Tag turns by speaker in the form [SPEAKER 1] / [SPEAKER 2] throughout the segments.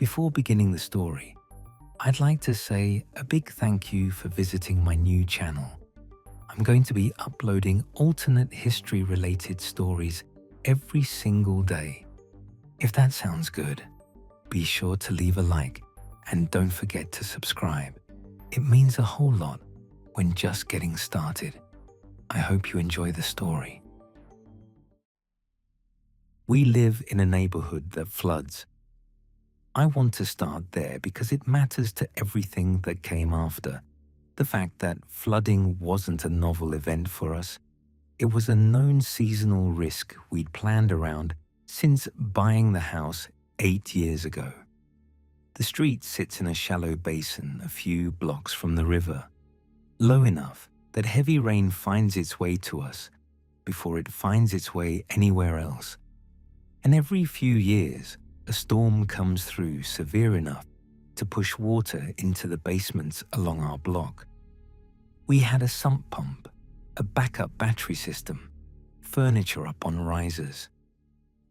[SPEAKER 1] Before beginning the story, I'd like to say a big thank you for visiting my new channel. I'm going to be uploading alternate history-related stories every single day. If that sounds good, be sure to leave a like and don't forget to subscribe. It means a whole lot when just getting started. I hope you enjoy the story. We live in a neighborhood that floods. I want to start there because it matters to everything that came after. The fact that flooding wasn't a novel event for us. It was a known seasonal risk we'd planned around since buying the house 8 years ago. The street sits in a shallow basin a few blocks from the river, low enough that heavy rain finds its way to us before it finds its way anywhere else. And every few years, a storm comes through severe enough to push water into the basements along our block. We had a sump pump, a backup battery system, furniture up on risers.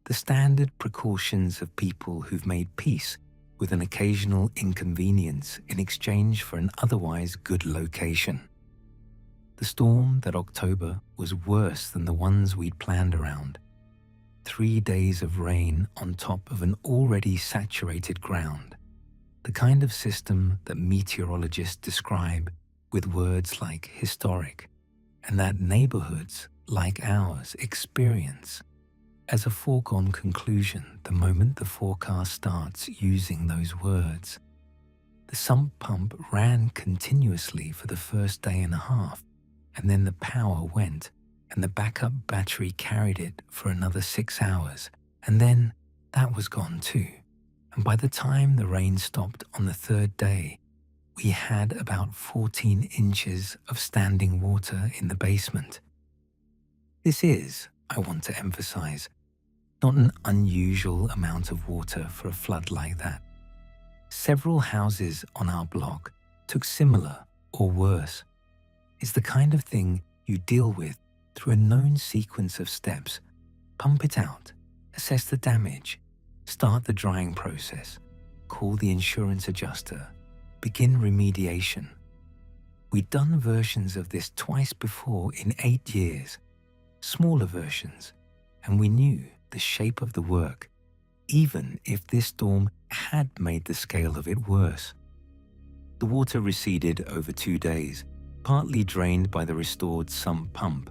[SPEAKER 1] The standard precautions of people who've made peace with an occasional inconvenience in exchange for an otherwise good location. The storm that October was worse than the ones we'd planned around. 3 days of rain on top of an already saturated ground. The kind of system that meteorologists describe with words like historic, and that neighborhoods like ours experience as a foregone conclusion the moment the forecast starts using those words. The sump pump ran continuously for the first day and a half, and then the power went, and the backup battery carried it for another 6 hours, and then that was gone too. And by the time the rain stopped on the third day, we had about 14 inches of standing water in the basement. This is, I want to emphasize, not an unusual amount of water for a flood like that. Several houses on our block took similar or worse. It's the kind of thing you deal with through a known sequence of steps. Pump it out, assess the damage, start the drying process, call the insurance adjuster, begin remediation. We'd done versions of this twice before in 8 years, smaller versions, and we knew the shape of the work, even if this storm had made the scale of it worse. The water receded over 2 days, partly drained by the restored sump pump,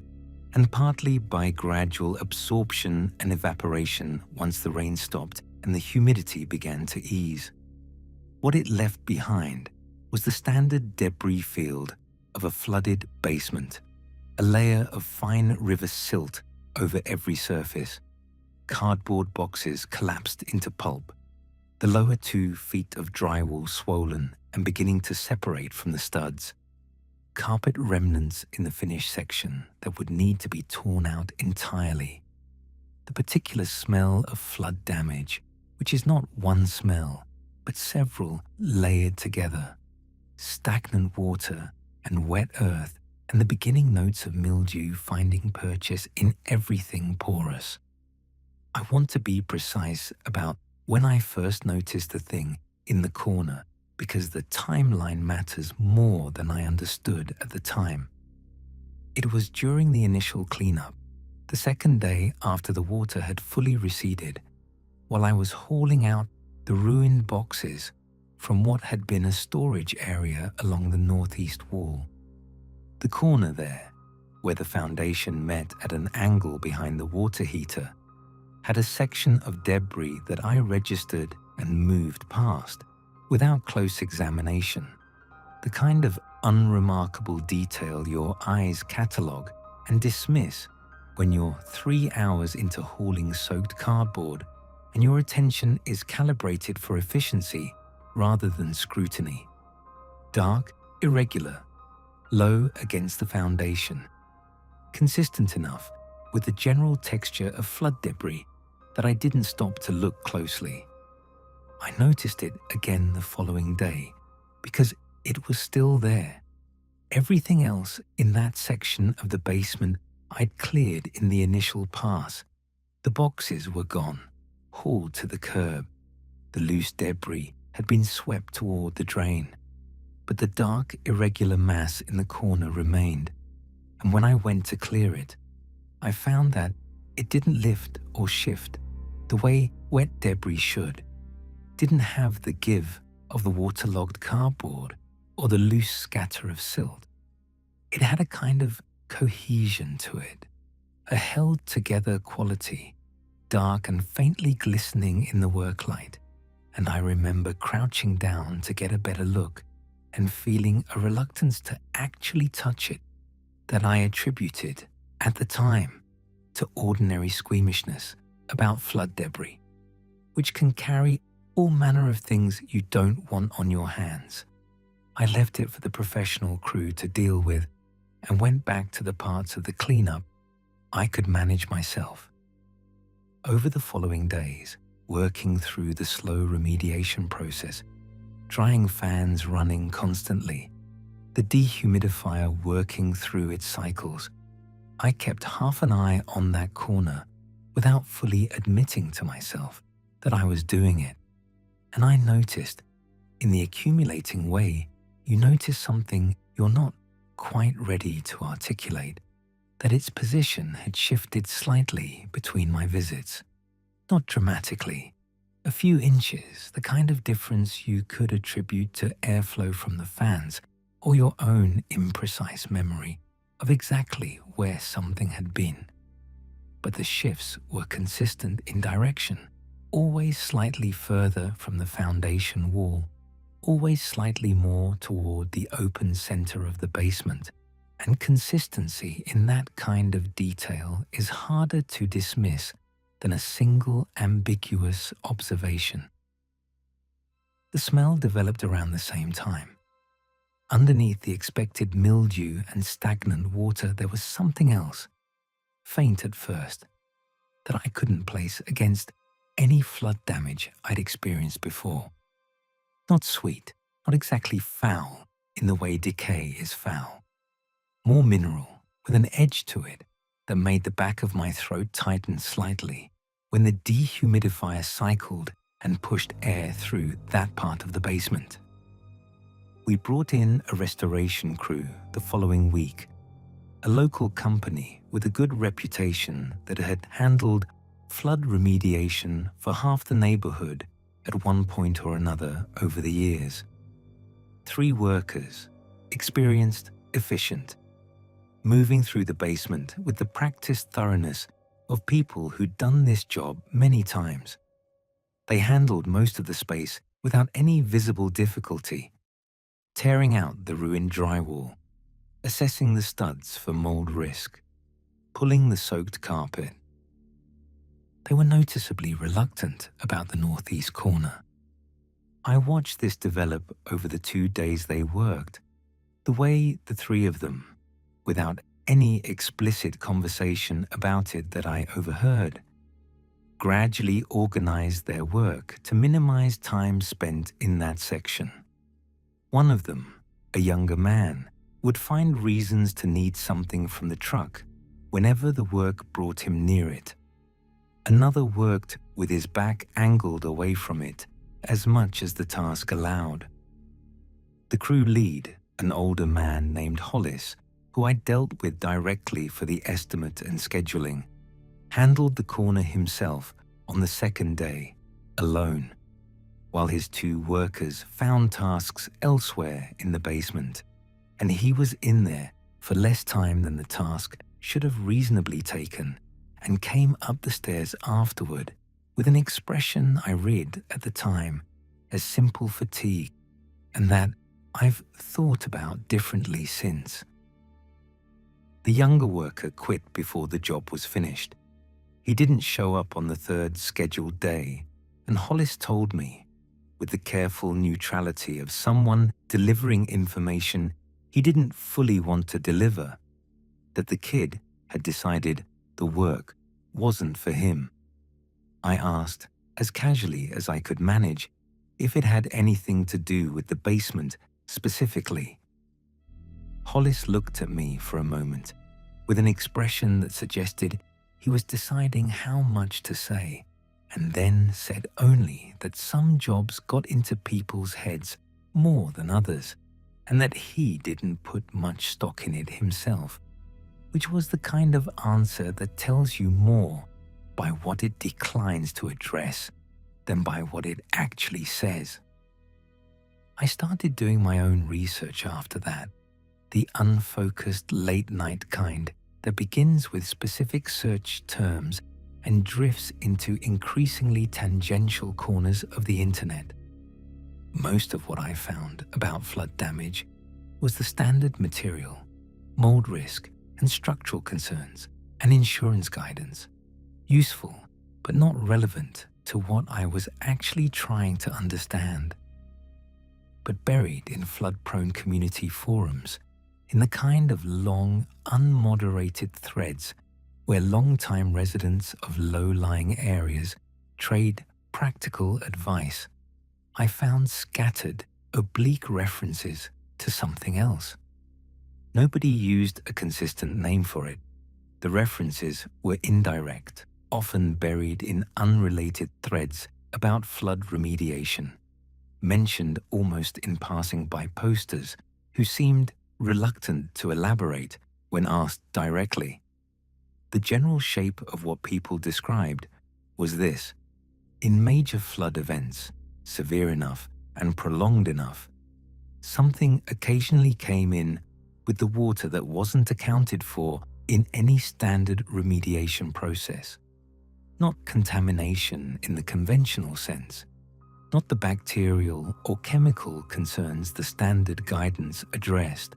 [SPEAKER 1] and partly by gradual absorption and evaporation once the rain stopped and the humidity began to ease. What it left behind was the standard debris field of a flooded basement, a layer of fine river silt over every surface, cardboard boxes collapsed into pulp, the lower 2 feet of drywall swollen and beginning to separate from the studs, carpet remnants in the finished section that would need to be torn out entirely. The particular smell of flood damage, which is not one smell, but several layered together, stagnant water and wet earth, and the beginning notes of mildew finding purchase in everything porous. I want to be precise about when I first noticed the thing in the corner, because the timeline matters more than I understood at the time. It was during the initial cleanup, the second day after the water had fully receded, while I was hauling out the ruined boxes from what had been a storage area along the northeast wall. The corner there, where the foundation met at an angle behind the water heater, had a section of debris that I registered and moved past without close examination, the kind of unremarkable detail your eyes catalogue and dismiss when you're 3 hours into hauling soaked cardboard and your attention is calibrated for efficiency rather than scrutiny. Dark, irregular, low against the foundation, consistent enough with the general texture of flood debris that I didn't stop to look closely. I noticed it again the following day because it was still there. Everything else in that section of the basement I'd cleared in the initial pass. The boxes were gone, hauled to the curb. The loose debris had been swept toward the drain, but the dark, irregular mass in the corner remained, and when I went to clear it, I found that it didn't lift or shift the way wet debris should, didn't have the give of the waterlogged cardboard or the loose scatter of silt. It had a kind of cohesion to it, a held-together quality, dark and faintly glistening in the worklight, and I remember crouching down to get a better look and feeling a reluctance to actually touch it that I attributed, at the time, to ordinary squeamishness about flood debris, which can carry all manner of things you don't want on your hands. I left it for the professional crew to deal with and went back to the parts of the cleanup I could manage myself. Over the following days, working through the slow remediation process, drying fans running constantly, the dehumidifier working through its cycles, I kept half an eye on that corner without fully admitting to myself that I was doing it. And I noticed, in the accumulating way, you notice something you're not quite ready to articulate, that its position had shifted slightly between my visits. Not dramatically, a few inches, the kind of difference you could attribute to airflow from the fans or your own imprecise memory of exactly where something had been. But the shifts were consistent in direction, always slightly further from the foundation wall, always slightly more toward the open center of the basement, and consistency in that kind of detail is harder to dismiss than a single ambiguous observation. The smell developed around the same time. Underneath the expected mildew and stagnant water, there was something else, faint at first, that I couldn't place against any flood damage I'd experienced before. Not sweet, not exactly foul in the way decay is foul. More mineral, with an edge to it that made the back of my throat tighten slightly when the dehumidifier cycled and pushed air through that part of the basement. We brought in a restoration crew the following week, a local company with a good reputation that had handled flood remediation for half the neighborhood at one point or another over the years. 3 workers, experienced, efficient, moving through the basement with the practiced thoroughness of people who'd done this job many times. They handled most of the space without any visible difficulty, tearing out the ruined drywall, assessing the studs for mold risk, pulling the soaked carpet. They were noticeably reluctant about the northeast corner. I watched this develop over the 2 days they worked, the way the 3 of them, without any explicit conversation about it that I overheard, gradually organized their work to minimize time spent in that section. One of them, a younger man, would find reasons to need something from the truck whenever the work brought him near it. Another worked with his back angled away from it as much as the task allowed. The crew lead, an older man named Hollis, who I dealt with directly for the estimate and scheduling, handled the corner himself on the second day, alone, while his 2 workers found tasks elsewhere in the basement, and he was in there for less time than the task should have reasonably taken, and came up the stairs afterward with an expression I read at the time as simple fatigue, and that I've thought about differently since. The younger worker quit before the job was finished. He didn't show up on the 3rd scheduled day, and Hollis told me, with the careful neutrality of someone delivering information he didn't fully want to deliver, that the kid had decided the work wasn't for him. I asked, as casually as I could manage, if it had anything to do with the basement specifically. Hollis looked at me for a moment, with an expression that suggested he was deciding how much to say. and then said only that some jobs got into people's heads more than others, and that he didn't put much stock in it himself, which was the kind of answer that tells you more by what it declines to address than by what it actually says. I started doing my own research after that, the unfocused late-night kind that begins with specific search terms and drifts into increasingly tangential corners of the internet. Most of what I found about flood damage was the standard material, mold risk, and structural concerns, and insurance guidance. Useful, but not relevant to what I was actually trying to understand. But buried in flood-prone community forums, in the kind of long, unmoderated threads where long-time residents of low-lying areas trade practical advice, I found scattered, oblique references to something else. Nobody used a consistent name for it. The references were indirect, often buried in unrelated threads about flood remediation, mentioned almost in passing by posters who seemed reluctant to elaborate when asked directly. The general shape of what people described was this: in major flood events, severe enough and prolonged enough, something occasionally came in with the water that wasn't accounted for in any standard remediation process. Not contamination in the conventional sense, not the bacterial or chemical concerns the standard guidance addressed.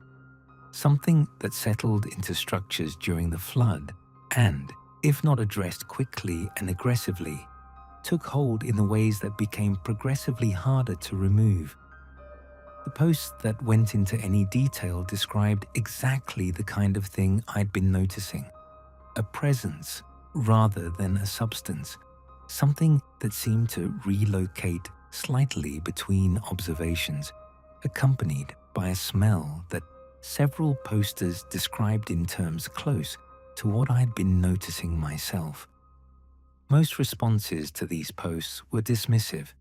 [SPEAKER 1] Something that settled into structures during the flood and, if not addressed quickly and aggressively, took hold in the ways that became progressively harder to remove. The posts that went into any detail described exactly the kind of thing I'd been noticing: a presence rather than a substance, something that seemed to relocate slightly between observations, accompanied by a smell that several posters described in terms close to what I'd been noticing myself. Most responses to these posts were dismissive,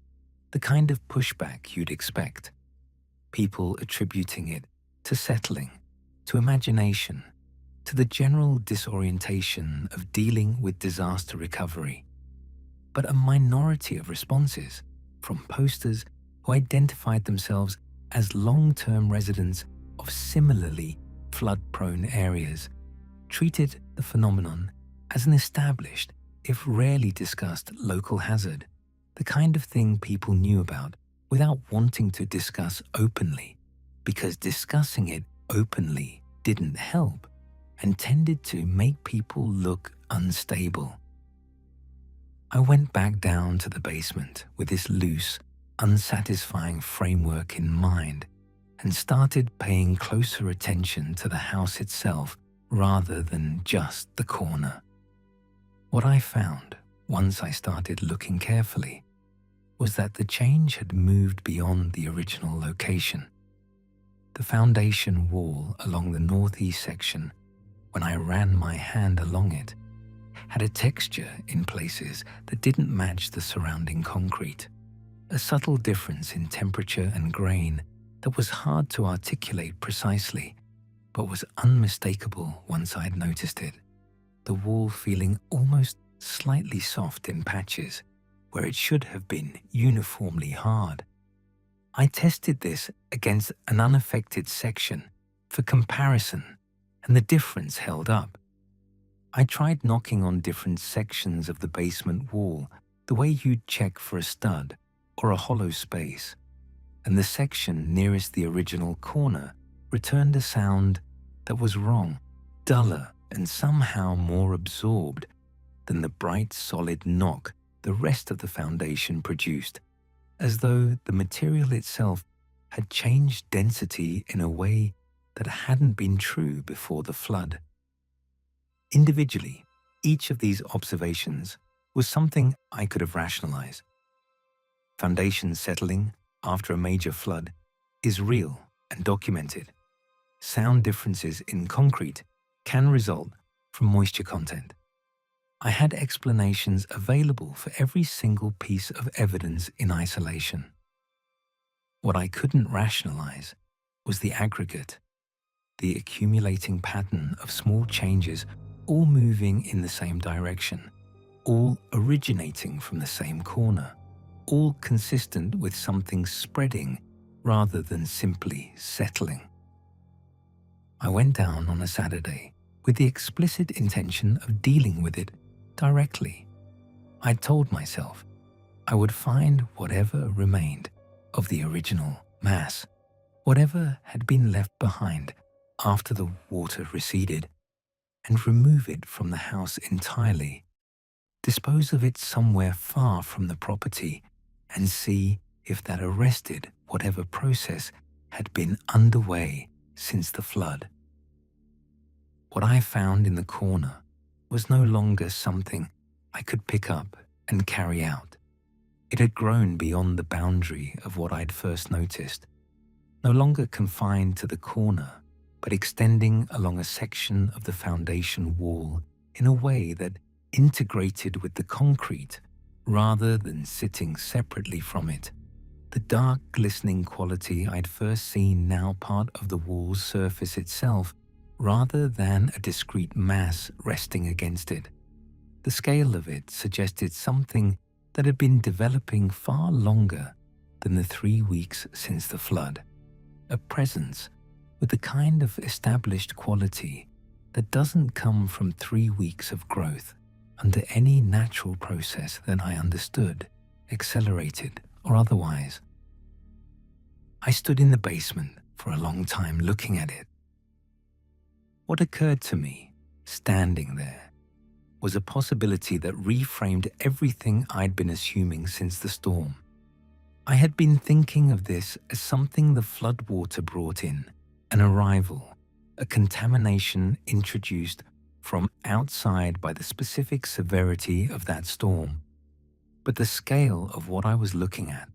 [SPEAKER 1] the kind of pushback you'd expect. People attributing it to settling, to imagination, to the general disorientation of dealing with disaster recovery. But a minority of responses, from posters who identified themselves as long-term residents of similarly flood-prone areas, treated the phenomenon as an established, if rarely discussed, local hazard, the kind of thing people knew about without wanting to discuss openly, because discussing it openly didn't help and tended to make people look unstable. I went back down to the basement with this loose, unsatisfying framework in mind and started paying closer attention to the house itself rather than just the corner. What I found, once I started looking carefully, was that the change had moved beyond the original location. The foundation wall along the northeast section, when I ran my hand along it, had a texture in places that didn't match the surrounding concrete, a subtle difference in temperature and grain that was hard to articulate precisely, but was unmistakable once I'd noticed it, the wall feeling almost slightly soft in patches where it should have been uniformly hard. I tested this against an unaffected section for comparison, and the difference held up. I tried knocking on different sections of the basement wall the way you'd check for a stud or a hollow space, and the section nearest the original corner returned a sound that was wrong, duller and somehow more absorbed than the bright, solid knock the rest of the foundation produced, as though the material itself had changed density in a way that hadn't been true before the flood. Individually, each of these observations was something I could have rationalized. Foundation settling after a major flood is real and documented. Sound differences in concrete can result from moisture content. I had explanations available for every single piece of evidence in isolation. What I couldn't rationalize was the aggregate, the accumulating pattern of small changes all moving in the same direction, all originating from the same corner, all consistent with something spreading rather than simply settling. I went down on a Saturday with the explicit intention of dealing with it directly. I told myself I would find whatever remained of the original mass, whatever had been left behind after the water receded, and remove it from the house entirely, dispose of it somewhere far from the property, and see if that arrested whatever process had been underway since the flood. What I found in the corner was no longer something I could pick up and carry out. It had grown beyond the boundary of what I'd first noticed, no longer confined to the corner, but extending along a section of the foundation wall in a way that integrated with the concrete rather than sitting separately from it. The dark, glistening quality I'd first seen now part of the wall's surface itself rather than a discrete mass resting against it. The scale of it suggested something that had been developing far longer than the 3 weeks since the flood, a presence with the kind of established quality that doesn't come from 3 weeks of growth under any natural process that I understood, accelerated or otherwise. I stood in the basement for a long time looking at it. What occurred to me, standing there, was a possibility that reframed everything I'd been assuming since the storm. I had been thinking of this as something the floodwater brought in, an arrival, a contamination introduced from outside by the specific severity of that storm. But the scale of what I was looking at,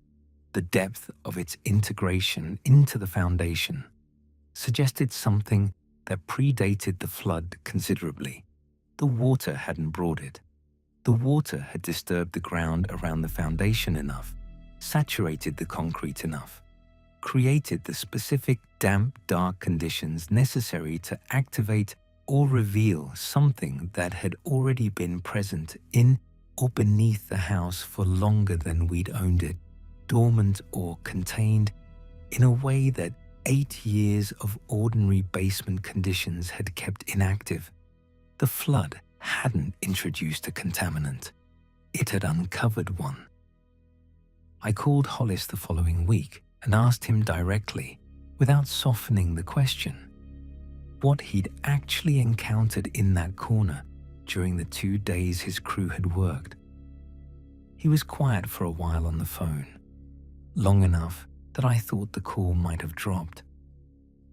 [SPEAKER 1] the depth of its integration into the foundation, suggested something that predated the flood considerably. The water hadn't brought it. The water had disturbed the ground around the foundation enough, saturated the concrete enough, created the specific damp, dark conditions necessary to activate or reveal something that had already been present in or beneath the house for longer than we'd owned it, dormant or contained in a way that 8 years of ordinary basement conditions had kept inactive. The flood hadn't introduced a contaminant. It had uncovered one. I called Hollis the following week and asked him directly, without softening the question, what he'd actually encountered in that corner during the 2 days his crew had worked. He was quiet for a while on the phone, long enough that I thought the call might have dropped.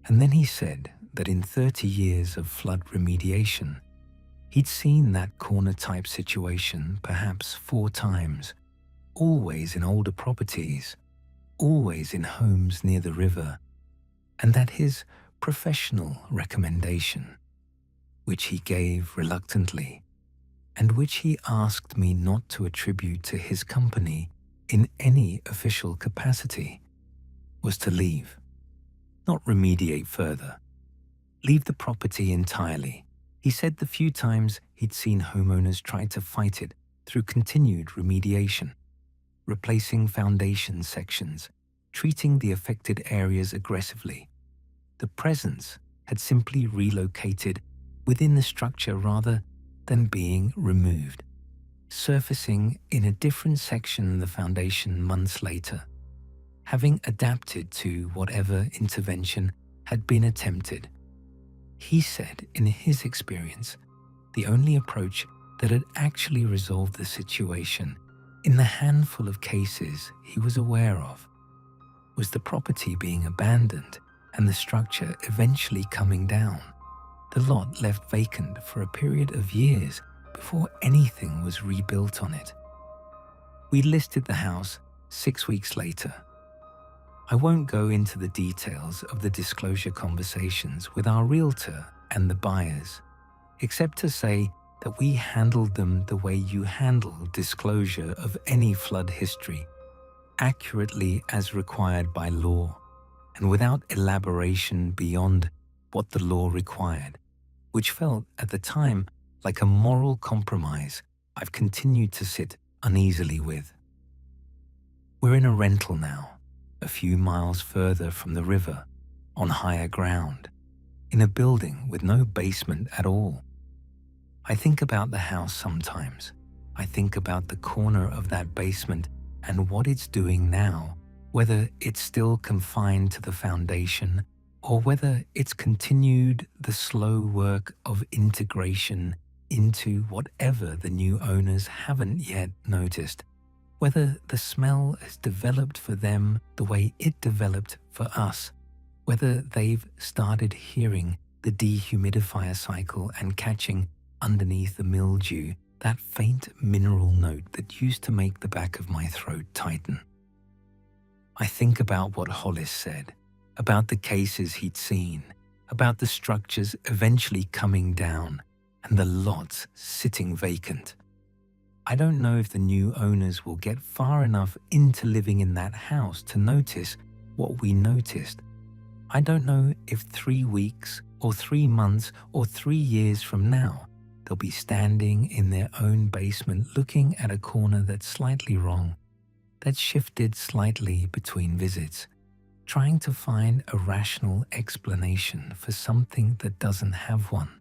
[SPEAKER 1] And then he said that in 30 years of flood remediation, he'd seen that corner-type situation perhaps 4 times, always in older properties, always in homes near the river, and that his professional recommendation, which he gave reluctantly, and which he asked me not to attribute to his company in any official capacity, was to leave, not remediate further, leave the property entirely. He said the few times he'd seen homeowners try to fight it through continued remediation, replacing foundation sections, treating the affected areas aggressively. The presence had simply relocated within the structure rather than being removed, surfacing in a different section of the foundation months later, having adapted to whatever intervention had been attempted. He said, in his experience, the only approach that had actually resolved the situation in the handful of cases he was aware of was the property being abandoned and the structure eventually coming down, the lot left vacant for a period of years before anything was rebuilt on it. We listed the house 6 weeks later. I won't go into the details of the disclosure conversations with our realtor and the buyers, except to say that we handled them the way you handle disclosure of any flood history, accurately as required by law, and without elaboration beyond what the law required, which felt at the time like a moral compromise I've continued to sit uneasily with. We're in a rental now, a few miles further from the river, on higher ground, in a building with no basement at all. I think about the house sometimes. I think about the corner of that basement and what it's doing now, whether it's still confined to the foundation or whether it's continued the slow work of integration into whatever the new owners haven't yet noticed, whether the smell has developed for them the way it developed for us, whether they've started hearing the dehumidifier cycle and catching underneath the mildew that faint mineral note that used to make the back of my throat tighten. I think about what Hollis said, about the cases he'd seen, about the structures eventually coming down and the lots sitting vacant. I don't know if the new owners will get far enough into living in that house to notice what we noticed. I don't know if 3 weeks or 3 months or 3 years from now, they'll be standing in their own basement looking at a corner that's slightly wrong, that's shifted slightly between visits, trying to find a rational explanation for something that doesn't have one.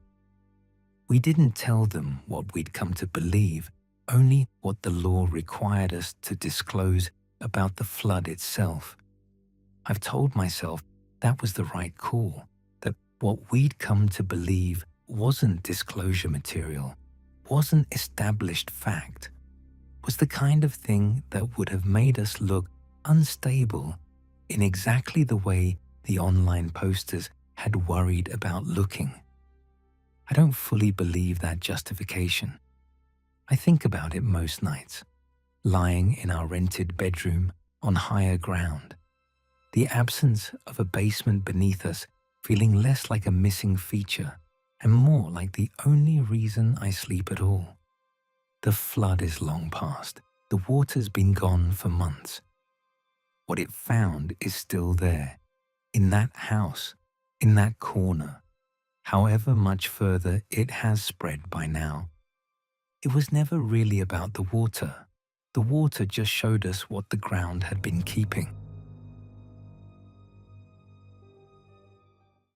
[SPEAKER 1] We didn't tell them what we'd come to believe, only what the law required us to disclose about the flood itself. I've told myself that was the right call, that what we'd come to believe wasn't disclosure material, wasn't established fact, was the kind of thing that would have made us look unstable in exactly the way the online posters had worried about looking. I don't fully believe that justification. I think about it most nights, lying in our rented bedroom on higher ground, the absence of a basement beneath us feeling less like a missing feature and more like the only reason I sleep at all. The flood is long past. The water's been gone for months. What it found is still there, in that house, in that corner, however much further it has spread by now. It was never really about the water. The water just showed us what the ground had been keeping.